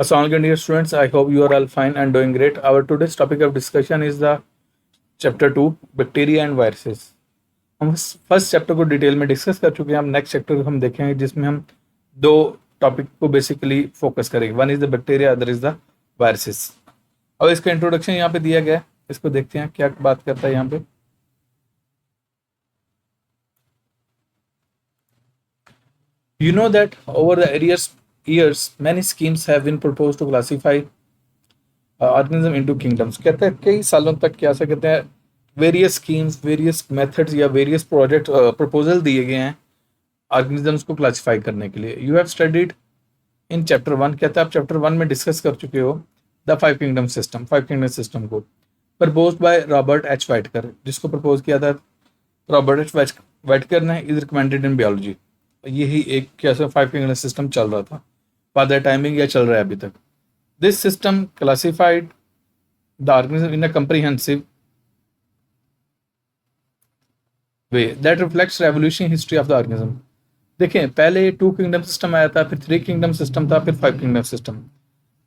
Assalamualaikum dear students, I hope you are all fine and doing great. Our today's topic of discussion is the chapter 2 bacteria and viruses. हम first chapter को detail में discuss कर चुके हैं. हम next chapter को हम देखेंगे जिसमें हम दो टॉपिक को बेसिकली फोकस करेंगे. One is the bacteria, other is the viruses. अब इसका इंट्रोडक्शन यहाँ पे दिया गया है, इसको देखते हैं क्या बात करता है यहाँ पे. You know that over the years many schemes have been proposed to classify organism into kingdoms. कहते हैं कई सालों तक क्या ऐसा कहते हैं वेरियस स्कीम्स, वेरियस मेथड्स या वेरियस प्रोजेक्ट प्रपोजल दिए गए हैं ऑर्गेनिजम्स को क्लासिफाई करने के लिए. You have studied in chapter 1. कहते हैं आप चैप्टर 1 में डिस्कस कर चुके हो द फाइव किंगडम सिस्टम को प्रपोज बाय रॉबर्ट एच वाइटकर. जिसको प्रपोज किया था रॉबर्ट एच वाइटकर ने, इज रिकमेंडेड इन बायोलॉजी. यही एक कैसे फाइव किंगडम सिस्टम चल रहा था बाय द टाइमिंग या चल रहा है अभी तक. This system classified the organism in a comprehensive way that reflects revolution history of the organism. देखें, पहले 2 किंगडम सिस्टम आया था, फिर 3 किंगडम सिस्टम था, फिर 5 किंगडम सिस्टम.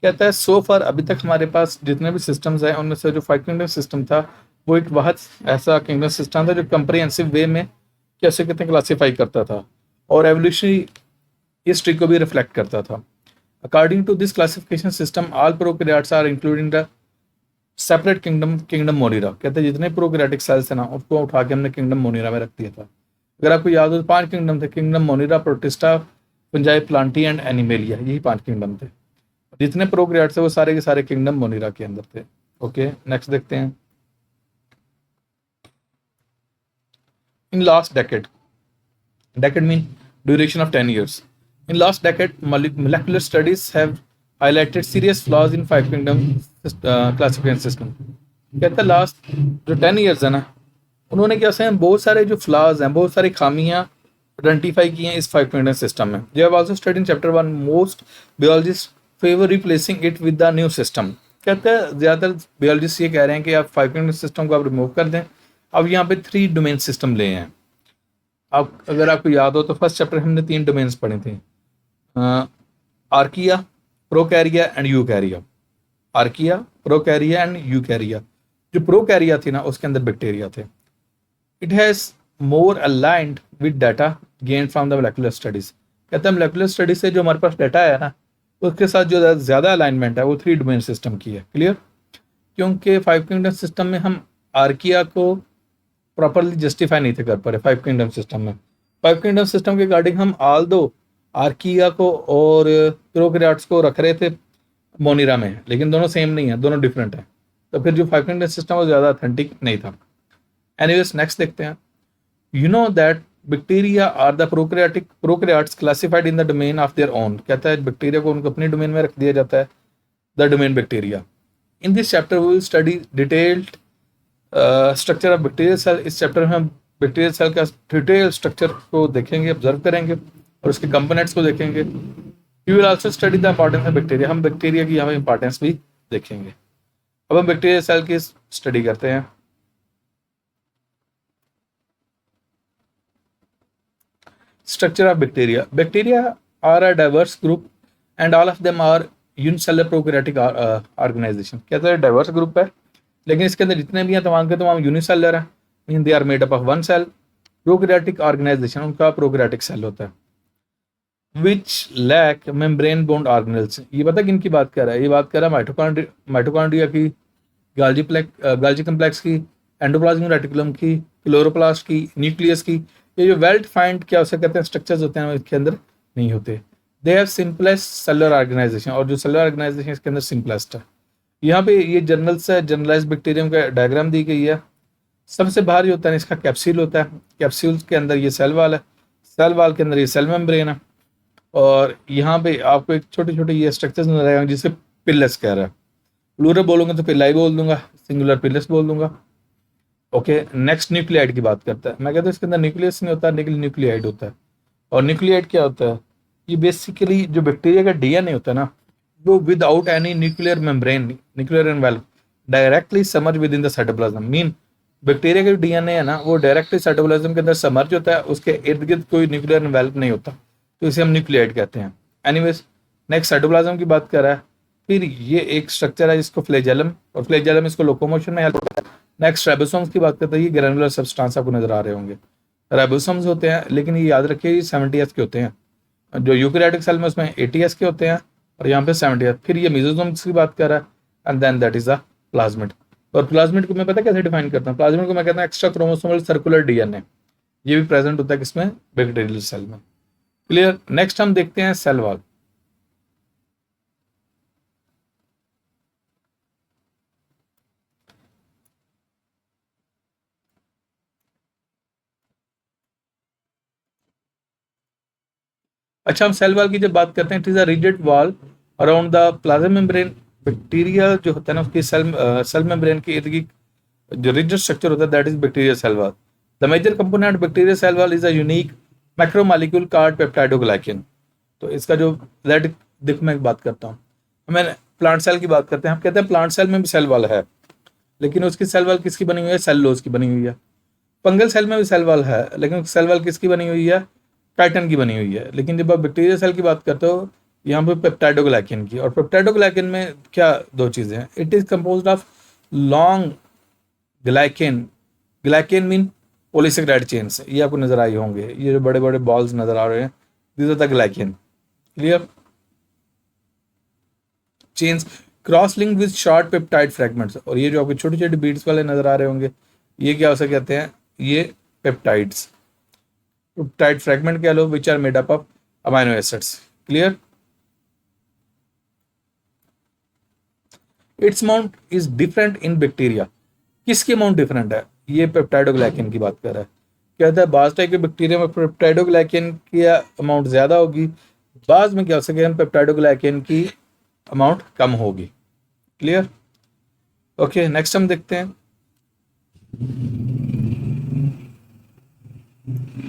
कहता है सो फार अभी तक हमारे पास जितने भी सिस्टम्स हैं उनमें से जो 5 किंगडम सिस्टम था वो एक बहुत ऐसा किंगडम सिस्टम था जो कंप्रीहेंसिव वे में कैसे कहते हैं क्लासीफाई करता था और एवोल्यूशनरी हिस्ट्री को भी रिफ्लेक्ट करता था. According to this classification system all prokaryotes are including the separate kingdom Monera. कहते हैं जितने प्रोकैरियोटिक सेल्स हैं ना उसको उठा के हमने किंगडम मोनिरा में रख दिया था. अगर आपको याद हो तो 5 किंगडम थे, kingdom Monera, Protista, Fungi, Plantae and Animalia. यही 5 किंगडम थे. जितने प्रोकैरियोट्स थे वो सारे के सारे किंगडम मोनिरा के अंदर थे. ओके, नेक्स्ट देखते हैं. In last decade mean duration of 10 years. In last decade, molecular studies have highlighted serious flaws in five kingdom classification system. कहता है लास्ट जो 10 years है ना, उन्होंने क्या से बहुत सारे जो फ्लॉज हैं, बहुत सारी खामियां आइडेंटिफाई की हैं इस फाइव किंगडम सिस्टम में. They have also studied in chapter 1 most biologist favour replacing it with the new system. कहते हैं ज़्यादातर बायोलॉजिस्ट ये कह रहे हैं कि आप फाइव किंगडम सिस्टम को आप रिमूव कर दें, अब यहाँ पे 3 डोमेन सिस्टम ले हैं. अब अगर आपको याद हो तो फर्स्ट चैप्टर हमने 3 डोमेन्स पढ़े थे, Archaea, Prokarya and Eukarya. Archaea, Prokarya and Eukarya. जो प्रोकैरिया थी ना उसके अंदर बैक्टीरिया थे. It has more aligned with data gain from the molecular studies. कहते हैं मोलेकुलर स्टडीज से जो हमारे पास डाटा है ना उसके साथ जो ज़्यादा अलाइनमेंट है वो 3 डोमेन सिस्टम की है. क्लियर? क्योंकि फाइव किंगडम सिस्टम में हम आर्किया को प्रॉपरली जस्टिफाई नहीं थे कर पा रहे. फाइव किंगडम सिस्टम में, फाइव किंगडम सिस्टम के अकॉर्डिंग हम ऑल दो आर्किया को और प्रोकैरियोट्स को रख रहे थे मोनिरा में, लेकिन दोनों सेम नहीं है, दोनों डिफरेंट है. तो फिर जो फाइव किंगडम सिस्टम वो ज़्यादा ऑथेंटिक नहीं था. एनीवेज नेक्स्ट देखते हैं. You know that bacteria are the prokaryotes classified in the domain of their own. कहता है बैक्टीरिया को उनको अपने डोमेन में रख दिया जाता है, the domain bacteria. In this chapter we will study detailed structure of bacterial cell. इस चैप्टर में हम बैक्टीरियल सेल का डिटेल स्ट्रक्चर को देखेंगे, ऑब्जर्व करेंगे और उसके कंपोनेंट्स को देखेंगे. You will also study the importance of bacteria. हम बैक्टीरिया की यहाँ पे इंपॉर्टेंस भी देखेंगे. अब हम बैक्टीरियल सेल की स्टडी करते हैं. Structure of bacteria. Bacteria are a diverse group and all of them are unicellular prokaryotic organisation. कहते हैं डाइवर्स ग्रुप है लेकिन इसके अंदर जितने भी हैं तमाम के तमाम यूनिसेलुलर हैं. Mean they are made up of one cell. Prokaryotic organisation उनका प्रोकैरियोटिक सेल होता है. Which lack membrane bound organelles. ये पता किन की बात कर रहा है? ये बात कर रहा है माइटोकॉन्ड्रिया की, गाल्जी कम्प्लेक्स की, एंडोप्लाज्मिक रेटिकुलम की, क्लोरोप्लास्ट की, न्यूक्लियस की. ये जो वेल डिफाइंड क्या उसे कहते हैं स्ट्रक्चर्स होते हैं इसके अंदर नहीं होते. They have simplest cellular organisation. और जो सेलुलर ऑर्गेनाइजेशन इसके अंदर सिंपलेस्ट है. यहाँ पे ये जनरलाइज बैक्टीरियम का डायग्राम दी गई है. सबसे बाहर जो होता है इसका कैप्सूल होता है. कैप्सूल के अंदर ये सेल वाल है, सेल वाल के अंदर ये सेल मेम्ब्रेन है. और यहाँ पे आपको एक छोटे छोटे ये स्ट्रक्चर्स नजर आएंगे जिसे पिलस कह रहा है. प्लूरल बोलूंगा तो पिलाई बोल दूंगा, सिंगुलर पिलस बोल दूंगा. ओके, नेक्स्ट न्यूक्लियाइड की बात करता है. मैं कहता हूँ इसके अंदर न्यूक्लियस नहीं होता, न्यूक्लियाइड होता है. और न्यूक्लियाइड क्या होता है? ये बेसिकली जो बैक्टीरिया का डीएनए होता है ना वो without any nuclear membrane, nuclear envelope, directly submerge with in the cytoplasm. Mean bacteria का डीएनए है ना वो डायरेक्टली साइटोप्लाज्म के अंदर समर्ज होता है, उसके इर्द गिर्द कोई न्यूक्लियर एनवेलप नहीं होता, तो इसे हम न्यूक्लियाइड कहते हैं. एनीवेज नेक्स्ट साइटोप्लाज्म की बात कर रहा है. फिर ये एक स्ट्रक्चर है जिसको फ्लैजेलम, और फ्लैजेलम इसको लोकोमोशन में हेल्प करता है। नेक्स्ट राइबोसोम्स की बात करते हैं, ये ग्रैनुलर सब्सटेंस आपको नजर आ रहे होंगे, राइबोसोम्स होते हैं, लेकिन ये याद रखिए ये 70s के होते हैं। जो यूकैरियोटिक सेल में उसमें 80s के होते हैं, और यहाँ पे 70s। फिर ये मेसोसोम्स की बात कर रहा है, and then that is a plasmid. और प्लाज्मिड को मैं पता कैसे डिफाइन करता हूँ, प्लाज्मिड को मैं कहता हूँ एक्स्ट्रा क्रोमोसोमल सर्कुलर डीएनए। ये भी प्रेजेंट होता है किसमें, बैक्टीरियल सेल में। क्लियर। नेक्स्ट हम देखते हैं सेल वॉल। अच्छा, हम सेल वॉल की जब बात करते हैं, it is a rigid wall around the plasma membrane. Bacteria जो होता है ना, उसकी सेल मेम्ब्रेन के इर्द गिर्द जो रिजिड स्ट्रक्चर होता है, that is bacterial cell wall. The major component bacterial cell wall is a unique macromolecule called peptidoglycan. तो इसका जो दैट, देखो मैं एक बात करता हूँ, हमें प्लांट सेल की बात करते हैं, हम कहते हैं प्लांट सेल में भी सेल वॉल है, लेकिन उसकी सेल वॉल किसकी बनी हुई है, सेलुलोज की बनी हुई है। फंगल सेल में भी सेल वॉल है, लेकिन सेल वॉल किसकी बनी हुई है, टाइटन की बनी हुई है। लेकिन जब आप बैक्टीरिया सेल की बात करते हो, यहाँ पे पेप्टाइडोग्लाइकेन की, और पेप्टाइडोग्लाइकेन में क्या दो चीजें हैं, it is composed of long glycan, glycan mean polysaccharide chains, ये आपको नजर आए होंगे, ये जो बड़े बड़े बॉल्स नजर आ रहे हैं, this are the glycan. Clear. Chains cross link with short peptide fragments, और ये जो आपके छोटे छोटे बीड्स वाले नजर आ रहे होंगे, ये क्या हो सकते कहते हैं, ये पेप्टाइड्स, पेप्टाइड फ्रेगमेंट कह लो, which are made up of amino acids. Clear. Its amount is different in bacteria, किसकी अमाउंट डिफरेंट है, ये पेप्टाइडोग्लाइकेन की बात कर रहा है। कहता है बाज टाइप के बैक्टीरिया में पेप्टाइडोग्लाइकेन की अमाउंट ज्यादा होगी, बाज में क्या हो सके पेप्टाइडोग्लाइकेन की अमाउंट कम होगी। क्लियर। ओके, नेक्स्ट हम देखते हैं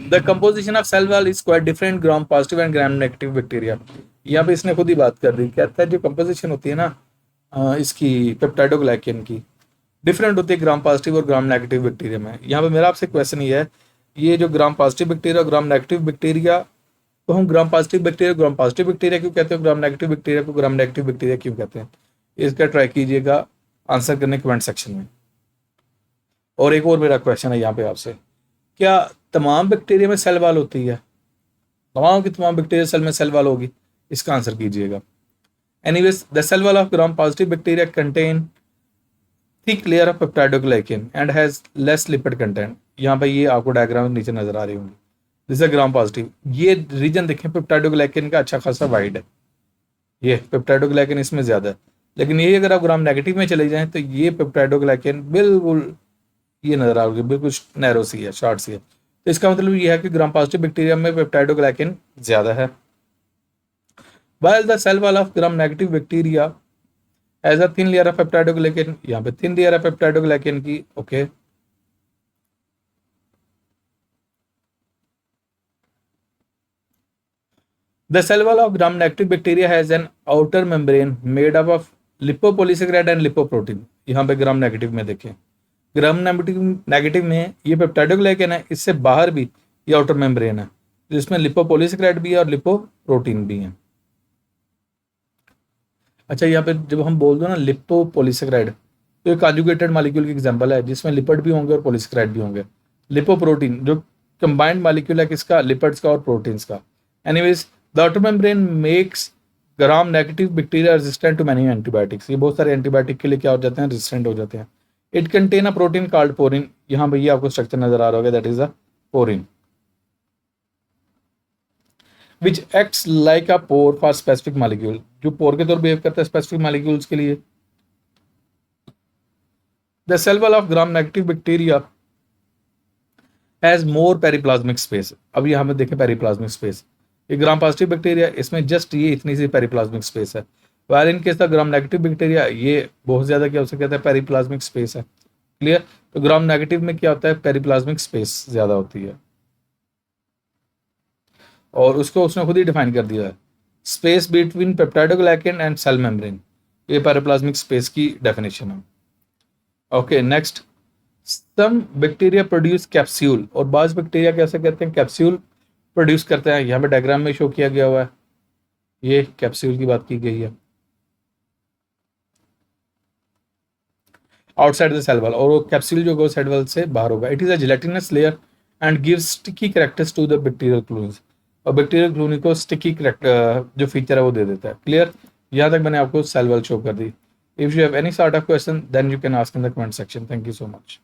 the composition of cell wall is quite different gram positive and gram negative bacteria. यहाँ पे इसने खुद ही बात कर दी, कहता है जो कंपोजिशन होती है ना इसकी पेप्टाइडोग्लाइकेन की, डिफरेंट होती है ग्राम पॉजिटिव और ग्राम नेगेटिव बैक्टीरिया में। यहाँ पे मेरा आपसे क्वेश्चन ये है, ये जो ग्राम पॉजिटिव बैक्टीरिया और ग्राम नेगेटिव बैक्टीरिया, तो हम ग्राम पॉजिटिव बैक्टीरिया क्यों कहते हैं, ग्राम नेगेटिव बैक्टीरिया को ग्राम नेगेटिव बैक्टीरिया क्यों कहते हैं, इसका ट्राई कीजिएगा आंसर करने कमेंट सेक्शन में। और एक और मेरा क्वेश्चन है यहाँ पे आपसे, क्या तमाम बैक्टीरिया में सेल वॉल होती है, तमाम की तमाम बैक्टीरिया सेल में सेल वॉल होगी, इसका आंसर कीजिएगा। Anyways the cell wall of gram positive bacteria contain thick layer of peptidoglycan and has less lipid content. यहाँ पे ये आपको डायग्राम नीचे नजर आ रही होंगी, दिस इज ग्राम पॉजिटिव, ये रीजन देखें पेप्टाइडोग्लाइकेन का अच्छा खासा वाइड है, ये पेप्टाइडोग्लाइकेन इसमें ज्यादा है। लेकिन ये अगर आप ग्राम नेगेटिव में चले जाएं तो ये पेप्टाइडोग्लाइकेन बिल्कुल ये नजर आ रही है, बिल्कुल नैरो सी है, शॉर्ट सी है। तो इसका मतलब ये है कि ग्राम पॉजिटिव बैक्टीरिया में पेप्टाइडोग्लाइकेन ज्यादा है। while the cell wall of gram negative bacteria has a thin layer of peptidoglycan, यहाँ पे thin layer of peptidoglycan की, okay. The cell wall of gram negative bacteria has an outer membrane made up of lipopolysaccharide and lipoprotein। यहाँ पे gram negative में देखें, gram negative में ये peptidoglycan है, इससे बाहर भी ये आउटर मेम्ब्रेन है जिसमें लिपोपोलीसेकेराइड भी है और लिपोप्रोटीन भी है। अच्छा, यहाँ पे जब हम बोल दो ना लिपोपोलीसेकेराइड, तो ये कॉन्जुगेटेड मॉलिक्यूल की एग्जांपल है जिसमें लिपिड भी होंगे और पॉलीसेकेराइड भी होंगे। लिपोप्रोटीन जो कंबाइंड मॉलिक्यूल है किसका, लिपिड्स का और प्रोटीन्स का। Anyways the outer membrane makes gram negative bacteria resistant to many antibiotics, ये बहुत सारे एंटीबायोटिक के लिए क्या हो जाते हैं, रेजिस्टेंट हो जाते हैं। It contain a protein called porin, यहाँ पे ये आपको स्ट्रक्चर नजर आ रहा होगा, that is a porin which acts like a pore for specific molecule, जो पोर के तौर बिहेव करता है स्पेसिफिक मॉलिक्यूल्स के लिए। The cell wall of gram negative bacteria has more periplasmic space. अब यहाँ पे देखें पेरिप्लाज्मिक स्पेस, ये ग्राम पॉजिटिव बैक्टीरिया इसमें जस्ट ये इतनी सी पेरिप्लाज्मिक स्पेस है, whereas in case the gram negative bacteria ये बहुत ज्यादा क्या हो सकता है, पेरिप्लाज्मिक स्पेस है। क्लियर। तो ग्राम नेगेटिव में क्या होता है, पेरिप्लाज्मिक स्पेस ज्यादा होती है, और उसको उसने खुद ही डिफाइन कर दिया है, space between peptidoglycan and cell membrane, ये पेरिप्लाज्मिक स्पेस की डेफिनेशन है। Okay, next some bacteria produce capsule, और बाज बैक्टीरिया कैसे कहते हैं, कैप्सूल प्रोड्यूस करते हैं। यहाँ पे डायग्राम में शो किया गया हुआ है, ये कैप्सूल की बात की गई है। आउटसाइड द सेल वॉल, और वो कैप्सूल जो होगा सेल वॉल से बाहर होगा. It is a gelatinous layer and gives sticky characters to the bacterial colonies, और बैक्टीरियल कॉलोनी को स्टिकी जो फीचर है वो दे देता है. क्लियर? यहाँ तक मैंने आपको सेल वॉल शो कर दी. If you have any sort of question then you can ask in the comment section. Thank you so much.